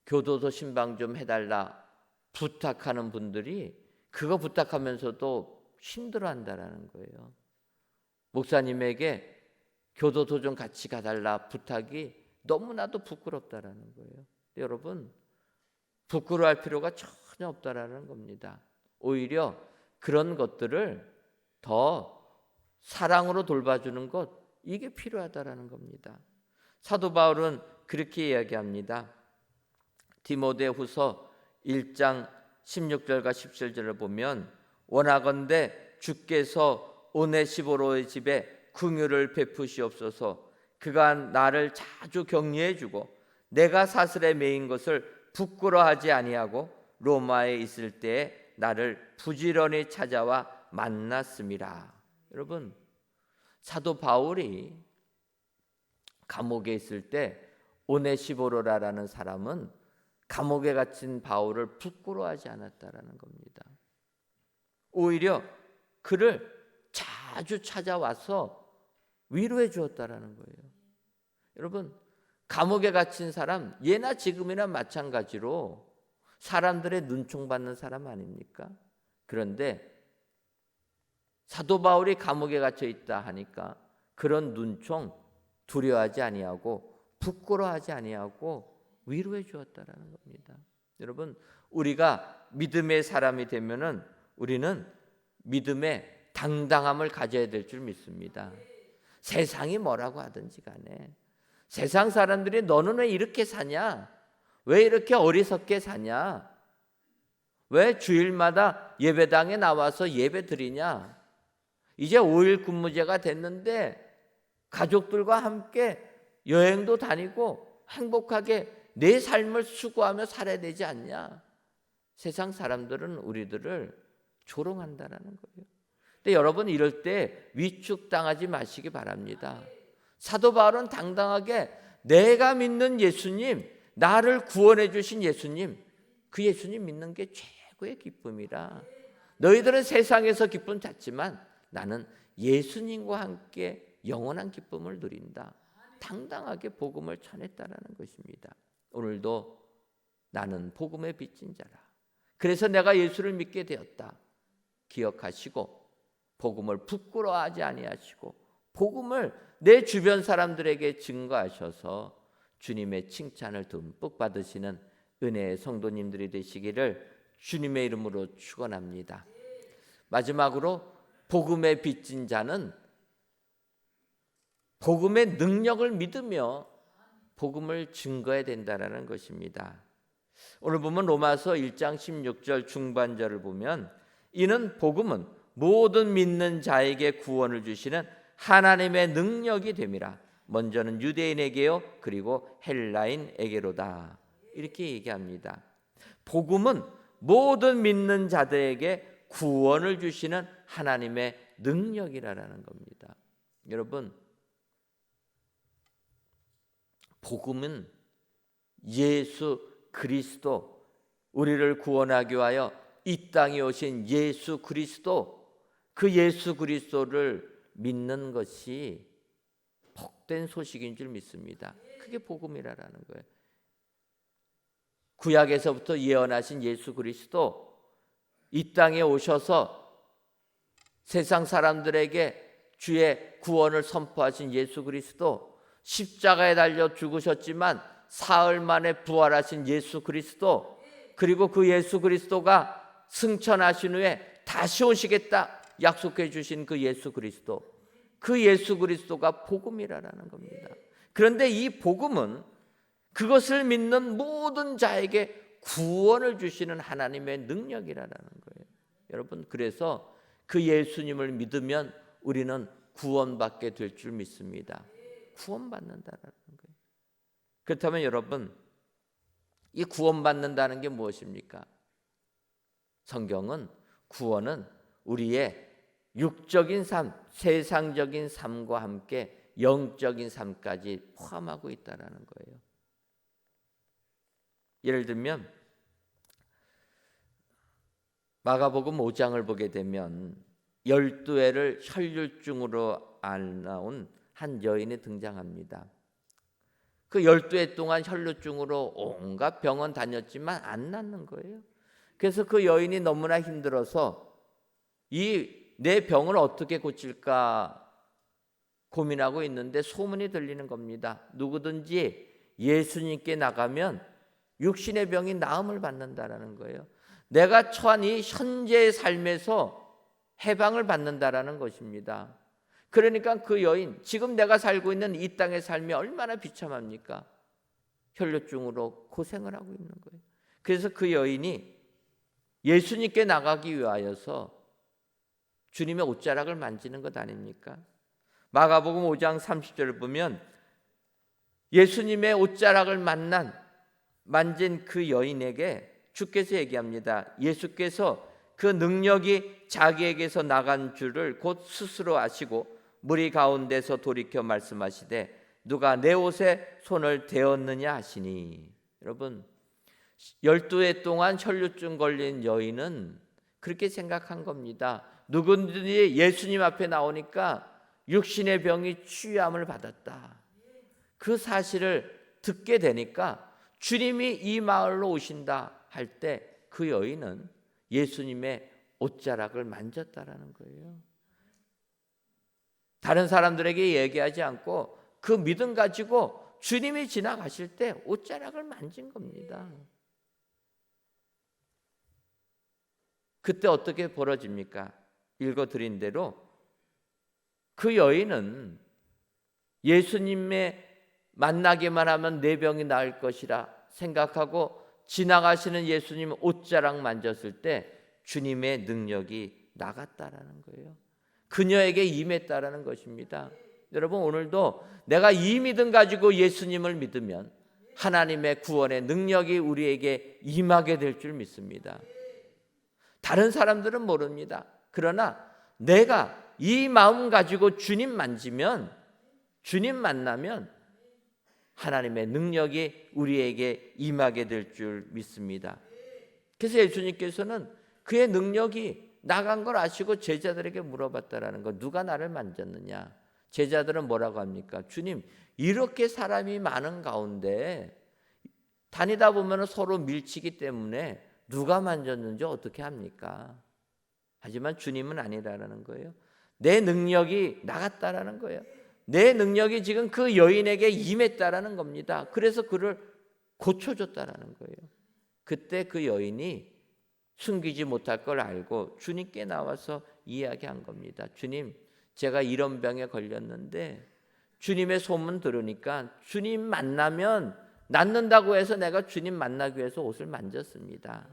교도소 신방 좀 해달라 부탁하는 분들이 그거 부탁하면서도 힘들어한다라는 거예요. 목사님에게 교도소 좀 같이 가달라 부탁이 너무나도 부끄럽다라는 거예요. 여러분, 부끄러워할 필요가 전혀 없다라는 겁니다. 오히려 그런 것들을 더 사랑으로 돌봐주는 것, 이게 필요하다라는 겁니다. 사도 바울은 그렇게 이야기합니다. 디모데후서 1장 16절과 17절을 보면 원하건대 주께서 오네시보로의 집에 긍휼을 베푸시옵소서. 그가 나를 자주 격려해 주고 내가 사슬에 매인 것을 부끄러워하지 아니하고 로마에 있을 때에 나를 부지런히 찾아와 만났음이라. 여러분, 사도 바울이 감옥에 있을 때 오네시보로라는 사람은 감옥에 갇힌 바울을 부끄러워하지 않았다라는 겁니다. 오히려 그를 자주 찾아와서 위로해 주었다라는 거예요. 여러분, 감옥에 갇힌 사람, 예나 지금이나 마찬가지로 사람들의 눈총 받는 사람 아닙니까? 그런데 사도 바울이 감옥에 갇혀 있다 하니까 그런 눈총 두려워하지 아니하고 부끄러워하지 아니하고 위로해 주었다라는 겁니다. 여러분, 우리가 믿음의 사람이 되면은 우리는 믿음의 당당함을 가져야 될 줄 믿습니다. 세상이 뭐라고 하든지 간에, 세상 사람들이 너는 왜 이렇게 사냐? 왜 이렇게 어리석게 사냐? 왜 주일마다 예배당에 나와서 예배 드리냐? 이제 5일 근무제가 됐는데 가족들과 함께 여행도 다니고 행복하게 내 삶을 수고하며 살아야 되지 않냐? 세상 사람들은 우리들을 조롱한다라는 거예요. 근데 여러분, 이럴 때 위축당하지 마시기 바랍니다. 사도 바울은 당당하게 내가 믿는 예수님, 나를 구원해 주신 예수님, 그 예수님 믿는 게 최고의 기쁨이라. 너희들은 세상에서 기쁨 찾지만 나는 예수님과 함께 영원한 기쁨을 누린다. 당당하게 복음을 전했다라는 것입니다. 오늘도 나는 복음의 빚진 자라. 그래서 내가 예수를 믿게 되었다. 기억하시고 복음을 부끄러워하지 아니하시고 복음을 내 주변 사람들에게 증거하셔서 주님의 칭찬을 듬뿍 받으시는 은혜의 성도님들이 되시기를 주님의 이름으로 축원합니다. 마지막으로 복음의 빚진 자는 복음의 능력을 믿으며 복음을 증거해야 된다라는 것입니다. 오늘 보면 로마서 1장 16절 중반절을 보면 이는 복음은 모든 믿는 자에게 구원을 주시는 하나님의 능력이 됨이라. 먼저는 유대인에게요 그리고 헬라인에게로다. 이렇게 얘기합니다. 복음은 모든 믿는 자들에게 구원을 주시는 하나님의 능력이라는 겁니다. 여러분, 복음은 예수 그리스도, 우리를 구원하기 위하여 이 땅에 오신 예수 그리스도, 그 예수 그리스도를 믿는 것이 복된 소식인 줄 믿습니다. 그게 복음이라는 거예요. 구약에서부터 예언하신 예수 그리스도, 이 땅에 오셔서 세상 사람들에게 주의 구원을 선포하신 예수 그리스도, 십자가에 달려 죽으셨지만 사흘 만에 부활하신 예수 그리스도, 그리고 그 예수 그리스도가 승천하신 후에 다시 오시겠다 약속해 주신 그 예수 그리스도, 그 예수 그리스도가 복음이라는 겁니다. 그런데 이 복음은 그것을 믿는 모든 자에게 구원을 주시는 하나님의 능력이라는 거예요. 여러분, 그래서 그 예수님을 믿으면 우리는 구원받게 될 줄 믿습니다. 구원받는다라는 거예요. 그렇다면 여러분, 이 구원받는다는 게 무엇입니까? 성경은 구원은 우리의 육적인 삶, 세상적인 삶과 함께 영적인 삶까지 포함하고 있다라는 거예요. 예를 들면 마가복음 5장을 보게 되면 12회를 혈류증으로 앓아온 한 여인이 등장합니다. 그 12회 동안 혈류증으로 온갖 병원 다녔지만 안 낫는 거예요. 그래서 그 여인이 너무나 힘들어서 내 병을 어떻게 고칠까 고민하고 있는데 소문이 들리는 겁니다. 누구든지 예수님께 나가면 육신의 병이 나음을 받는다라는 거예요. 내가 처한 이 현재의 삶에서 해방을 받는다라는 것입니다. 그러니까 그 여인, 지금 내가 살고 있는 이 땅의 삶이 얼마나 비참합니까? 혈류증으로 고생을 하고 있는 거예요. 그래서 그 여인이 예수님께 나가기 위하여서 주님의 옷자락을 만지는 것 아닙니까? 마가복음 5장 30절을 보면 예수님의 옷자락을 만진 그 여인에게 주께서 얘기합니다. 예수께서 그 능력이 자기에게서 나간 줄을 곧 스스로 아시고 무리 가운데서 돌이켜 말씀하시되 누가 내 옷에 손을 대었느냐 하시니. 여러분, 12회 동안 혈류증 걸린 여인은 그렇게 생각한 겁니다. 누구든지 예수님 앞에 나오니까 육신의 병이 치유함을 받았다. 그 사실을 듣게 되니까 주님이 이 마을로 오신다 할 때 그 여인은 예수님의 옷자락을 만졌다라는 거예요. 다른 사람들에게 얘기하지 않고 그 믿음 가지고 주님이 지나가실 때 옷자락을 만진 겁니다. 그때 어떻게 벌어집니까? 읽어드린 대로 그 여인은 예수님의 만나기만 하면 내 병이 나을 것이라 생각하고 지나가시는 예수님 옷자락 만졌을 때 주님의 능력이 나갔다라는 거예요. 그녀에게 임했다라는 것입니다. 여러분, 오늘도 내가 이 믿음 가지고 예수님을 믿으면 하나님의 구원의 능력이 우리에게 임하게 될 줄 믿습니다. 다른 사람들은 모릅니다. 그러나 내가 이 마음 가지고 주님 만지면, 주님 만나면 하나님의 능력이 우리에게 임하게 될 줄 믿습니다. 그래서 예수님께서는 그의 능력이 나간 걸 아시고 제자들에게 물어봤다라는 거. 누가 나를 만졌느냐? 제자들은 뭐라고 합니까? 주님, 이렇게 사람이 많은 가운데 다니다 보면 서로 밀치기 때문에 누가 만졌는지 어떻게 합니까? 하지만 주님은 아니라는 거예요. 내 능력이 나갔다라는 거예요. 내 능력이 지금 그 여인에게 임했다라는 겁니다. 그래서 그를 고쳐줬다라는 거예요. 그때 그 여인이 숨기지 못할 걸 알고 주님께 나와서 이야기한 겁니다. 주님, 제가 이런 병에 걸렸는데 주님의 소문 들으니까 주님 만나면 낫는다고 해서 내가 주님 만나기 위해서 옷을 만졌습니다.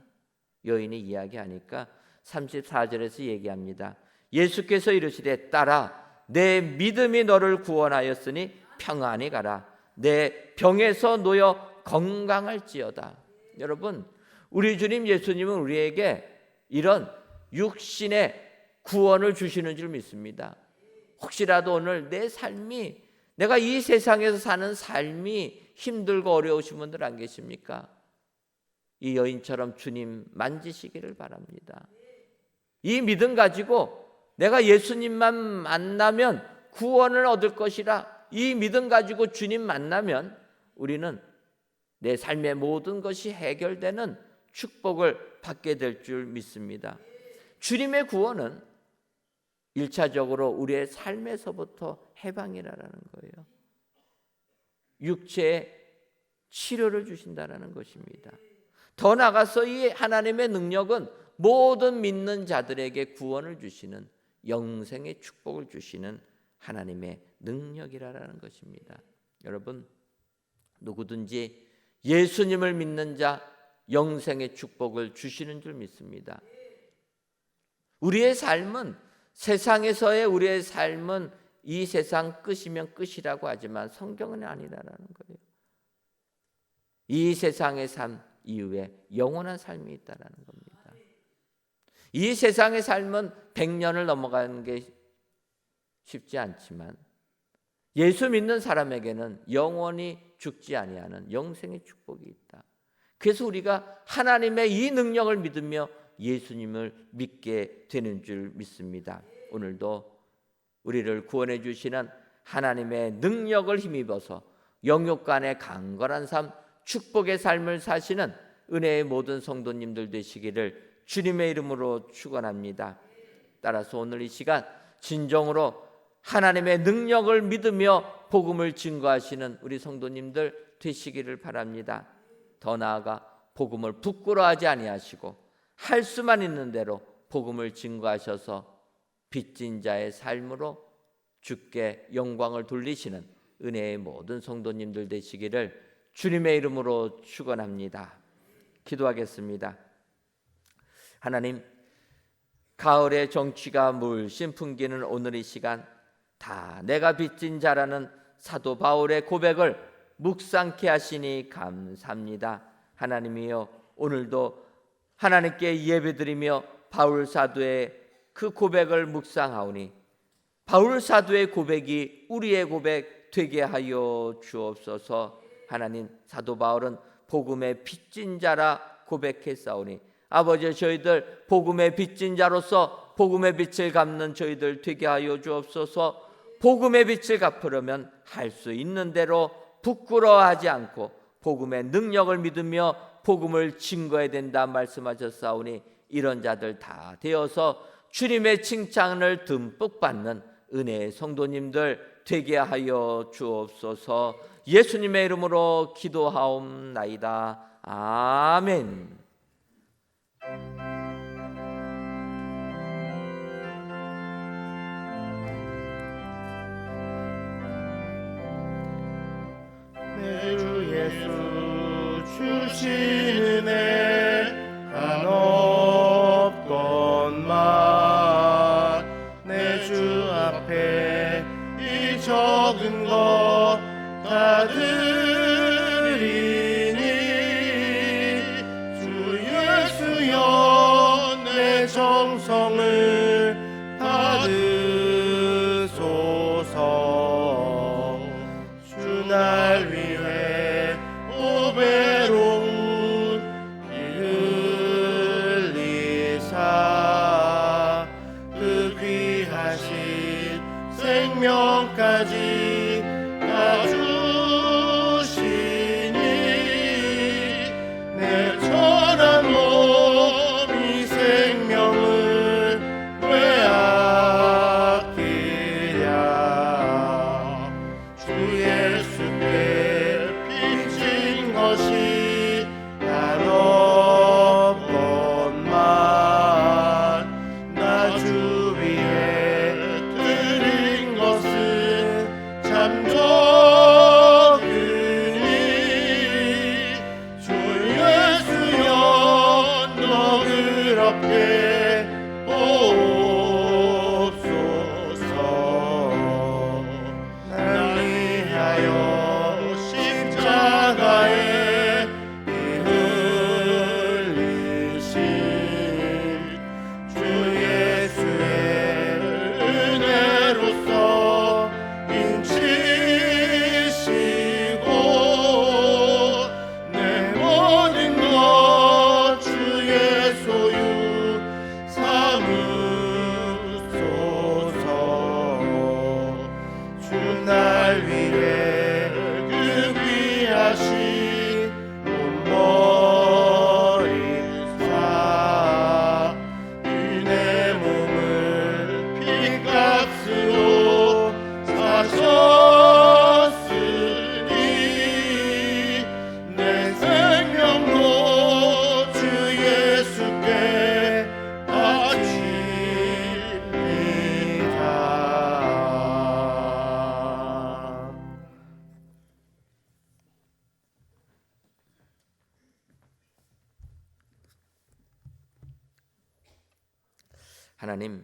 여인이 이야기하니까 34절에서 얘기합니다. 예수께서 이르시되 딸아, 내 믿음이 너를 구원하였으니 평안히 가라. 내 병에서 놓여 건강할지어다. 여러분, 우리 주님 예수님은 우리에게 이런 육신의 구원을 주시는 줄 믿습니다. 혹시라도 오늘 내 삶이, 내가 이 세상에서 사는 삶이 힘들고 어려우신 분들 안 계십니까? 이 여인처럼 주님 만지시기를 바랍니다. 이 믿음 가지고 내가 예수님만 만나면 구원을 얻을 것이라, 이 믿음 가지고 주님 만나면 우리는 내 삶의 모든 것이 해결되는 축복을 받게 될 줄 믿습니다. 주님의 구원은 1차적으로 우리의 삶에서부터 해방이라는 거예요. 육체의 치료를 주신다는 것입니다. 더 나아가서 이 하나님의 능력은 모든 믿는 자들에게 구원을 주시는, 영생의 축복을 주시는 하나님의 능력이라는 것입니다. 여러분, 누구든지 예수님을 믿는 자 영생의 축복을 주시는 줄 믿습니다. 우리의 삶은, 세상에서의 우리의 삶은 이 세상 끝이면 끝이라고 하지만 성경은 아니라는 거예요. 이 세상의 삶 이후에 영원한 삶이 있다는 겁니다. 이 세상의 삶은 100년을 넘어가는 게 쉽지 않지만 예수 믿는 사람에게는 영원히 죽지 아니하는 영생의 축복이 있다. 그래서 우리가 하나님의 이 능력을 믿으며 예수님을 믿게 되는 줄 믿습니다. 오늘도 우리를 구원해 주시는 하나님의 능력을 힘입어서 영육간의 강건한 삶, 축복의 삶을 사시는 은혜의 모든 성도님들 되시기를 주님의 이름으로 축원합니다. 따라서 오늘 이 시간 진정으로 하나님의 능력을 믿으며 복음을 증거하시는 우리 성도님들 되시기를 바랍니다. 더 나아가 복음을 부끄러워하지 아니하시고 할 수만 있는 대로 복음을 증거하셔서 빚진 자의 삶으로 주께 영광을 돌리시는 은혜의 모든 성도님들 되시기를 주님의 이름으로 축원합니다. 기도하겠습니다. 하나님, 가을의 정취가 물씬 풍기는 오늘 이 시간, 다 내가 빚진 자라는 사도 바울의 고백을 묵상케 하시니 감사합니다. 하나님이여, 오늘도 하나님께 예배드리며 바울 사도의 그 고백을 묵상하오니 바울 사도의 고백이 우리의 고백 되게 하여 주옵소서. 하나님, 사도 바울은 복음의 빚진 자라 고백했사오니 아버지, 저희들 복음의 빚진 자로서 복음의 빚을 갚는 저희들 되게 하여 주옵소서. 복음의 빚을 갚으려면 할 수 있는 대로 부끄러워하지 않고 복음의 능력을 믿으며 복음을 증거해야 된다 말씀하셨사오니 이런 자들 다 되어서 주님의 칭찬을 듬뿍 받는 은혜의 성도님들 되게 하여 주옵소서. 예수님의 이름으로 기도하옵나이다. 아멘. 내 주 예수 주신 은혜 한없건만 내 주 앞에 이 적은 것 다 드리니 주 예수여 내 정성을 받으소서. 주 날 위해 오배로운 피 흘리사 그 귀하신 생명까지 다 주시니 내 천한 몸 이 생명을 왜 아끼랴. 주 예수께 빚진 것이 한없건만 나 주 위에 드린 것은 참 적으니 주 예수여 너그럽게 보옵소서. 날 위하여 십자가에 피 흘리신 주 예수의 은혜로서 인치시고 내 모든 것 주의 소유 삼으소서. 주 날 위해 그 귀하신 몸버리사 내 몸을 피값으로 사셨으니 내 생명도 주 예수께 바칩니다. 하나님,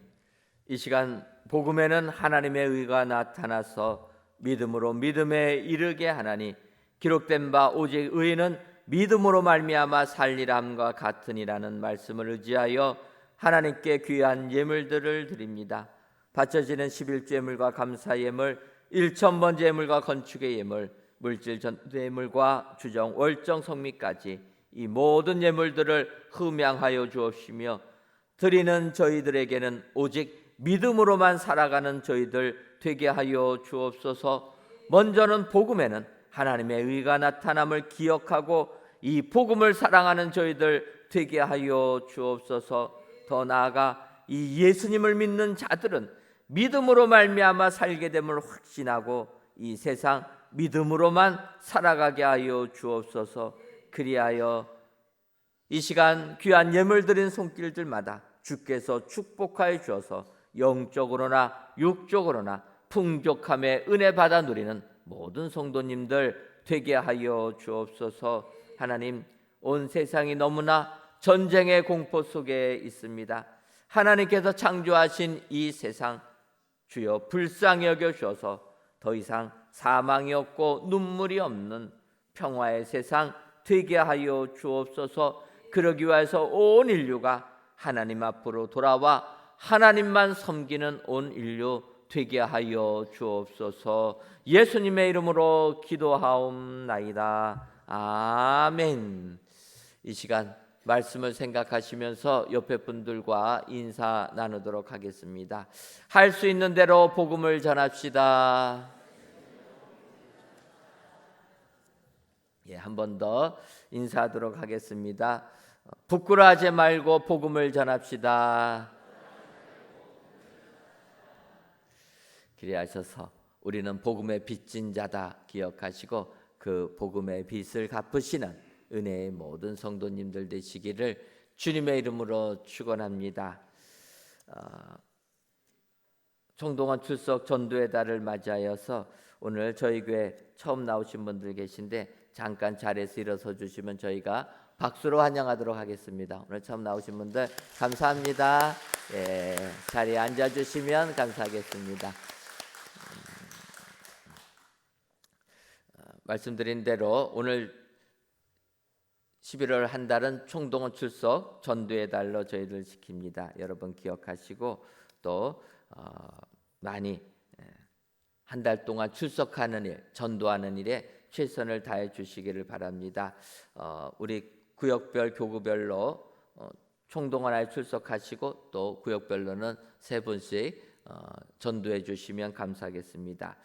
이 시간 복음에는 하나님의 의가 나타나서 믿음으로 믿음에 이르게 하나니 기록된 바 오직 의인은 믿음으로 말미암아 살리람과 같으니라는 말씀을 의지하여 하나님께 귀한 예물들을 드립니다. 바쳐지는 11조 예물과 감사 예물, 1,000번째 예물과 건축의 예물, 물질 전도 예물과 주정 월정 성미까지 이 모든 예물들을 흠양하여 주옵시며 드리는 저희들에게는 오직 믿음으로만 살아가는 저희들 되게 하여 주옵소서. 먼저는 복음에는 하나님의 의가 나타남을 기억하고 이 복음을 사랑하는 저희들 되게 하여 주옵소서. 더 나아가 이 예수님을 믿는 자들은 믿음으로 말미암아 살게 됨을 확신하고 이 세상 믿음으로만 살아가게 하여 주옵소서. 그리하여 이 시간 귀한 예물 드린 손길들마다 주께서 축복하여 주어서 영적으로나 육적으로나 풍족함의 은혜 받아 누리는 모든 성도님들 되게 하여 주옵소서. 하나님, 온 세상이 너무나 전쟁의 공포 속에 있습니다. 하나님께서 창조하신 이 세상 주여 불쌍히 여겨 주셔서 더 이상 사망이 없고 눈물이 없는 평화의 세상 되게 하여 주옵소서. 그러기 위해서 온 인류가 하나님 앞으로 돌아와 하나님만 섬기는 온 인류 되게 하여 주옵소서. 예수님의 이름으로 기도하옵나이다. 아멘. 이 시간 말씀을 생각하시면서 옆에 분들과 인사 나누도록 하겠습니다. 할 수 있는 대로 복음을 전합시다. 한 번 더 인사하도록 하겠습니다. 부끄러워하지 말고 복음을 전합시다. 그리하셔서 우리는 복음의 빚진 자다 기억하시고 그 복음의 빚을 갚으시는 은혜의 모든 성도님들 되시기를 주님의 이름으로 축원합니다. 총동원 출석 전도의 달을 맞이하여서 오늘 저희 교회 처음 나오신 분들 계신데 잠깐 자리에서 일어서 주시면 저희가 박수로 환영하도록 하겠습니다. 오늘 처음 나오신 분들 감사합니다. 예, 자리에 앉아주시면 감사하겠습니다. 말씀드린 대로 오늘 11월 한 달은 총동원 출석 전도의 달로 저희를 지킵니다. 여러분 기억하시고 또 많이 한 달 동안 출석하는 일, 전도하는 일에 최선을 다해 주시기를 바랍니다. 우리 구역별 교구별로 총동원하여 출석하시고 또 구역별로는 3분씩 전도해 주시면 감사하겠습니다.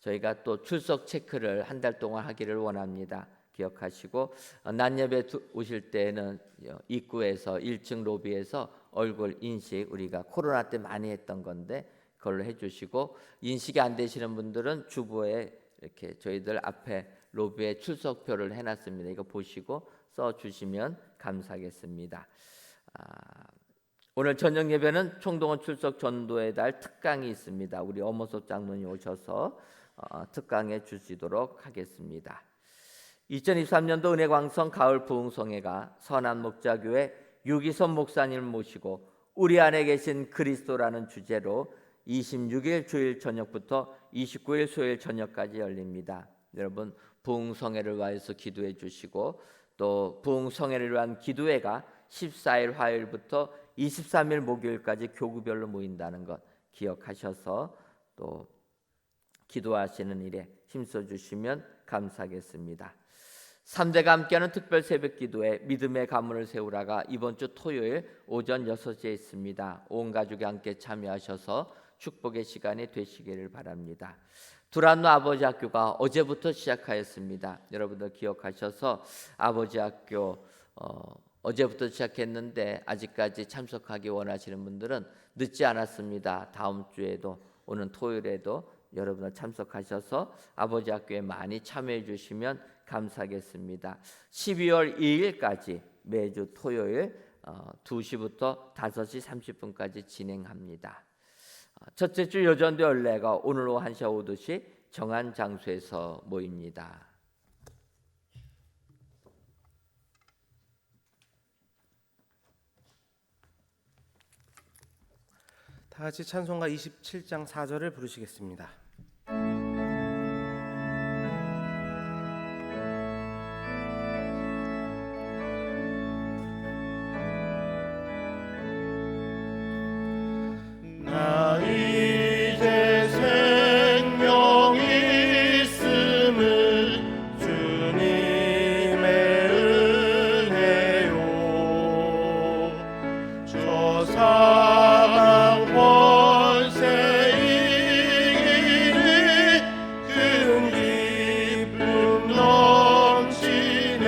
저희가 또 출석 체크를 한 달 동안 하기를 원합니다. 기억하시고 낮 예배 오실 때는 입구에서 1층 로비에서 얼굴 인식 우리가 코로나 때 많이 했던 건데 그걸로 해주시고 인식이 안 되시는 분들은 주보에 이렇게 저희들 앞에 로비에 출석표를 해놨습니다. 이거 보시고 써주시면 감사하겠습니다. 오늘 저녁 예배는 총동원 출석 전도의 달 특강이 있습니다. 우리 엄호석 장로님 오셔서 특강해 주시도록 하겠습니다. 2023년도 은혜광성 가을 부흥성회가 선한목자교회 유기선 목사님을 모시고 우리 안에 계신 그리스도라는 주제로 26일 주일 저녁부터 29일 수요일 저녁까지 열립니다. 여러분 부흥성회를 위해서 기도해 주시고 또 부흥성회를 위한 기도회가 14일 화요일부터 23일 목요일까지 교구별로 모인다는 것 기억하셔서 또 기도하시는 일에 힘써 주시면 감사하겠습니다. 3대가 함께하는 특별 새벽 기도회 믿음의 가문을 세우라가 이번 주 토요일 오전 6시에 있습니다. 온 가족이 함께 참여하셔서 축복의 시간이 되시기를 바랍니다. 두란노 아버지 학교가 어제부터 시작하였습니다. 여러분들 기억하셔서 아버지 학교 어제부터 시작했는데 아직까지 참석하기 원하시는 분들은 늦지 않았습니다. 다음 주에도 오는 토요일에도 여러분들 참석하셔서 아버지 학교에 많이 참여해 주시면 감사하겠습니다. 12월 2일까지 매주 토요일 2시부터 5시 30분까지 진행합니다. 첫째 주 여전도 연례가 오늘 오후 1시 5시 정한 장소에서 모입니다. 다 같이 찬송가 27장 4절을 부르시겠습니다. 나 이제 생명이 있음을 주님의 은혜요 저 사망 권세 이기니 큰 기쁨 넘치네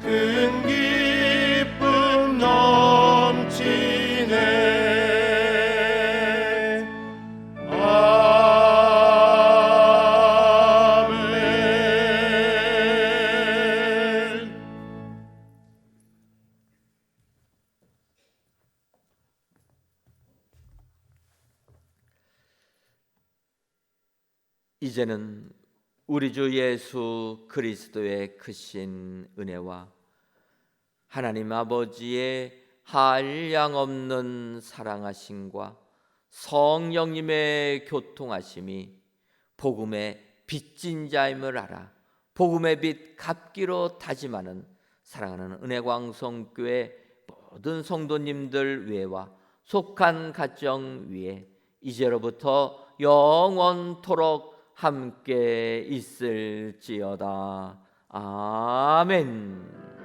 큰 기쁨 넘치네 아멘. 이제는 우리 주 예수 그리스도의 크신 은혜와 하나님 아버지의 한량없는 사랑하심과 성령님의 교통하심이 복음의 빚진 자임을 알아 복음의 빚 갚기로 다짐하는 사랑하는 은혜광성교회 모든 성도님들 위에와 속한 가정 위에 이제로부터 영원토록 함께 있을지어다. 아멘.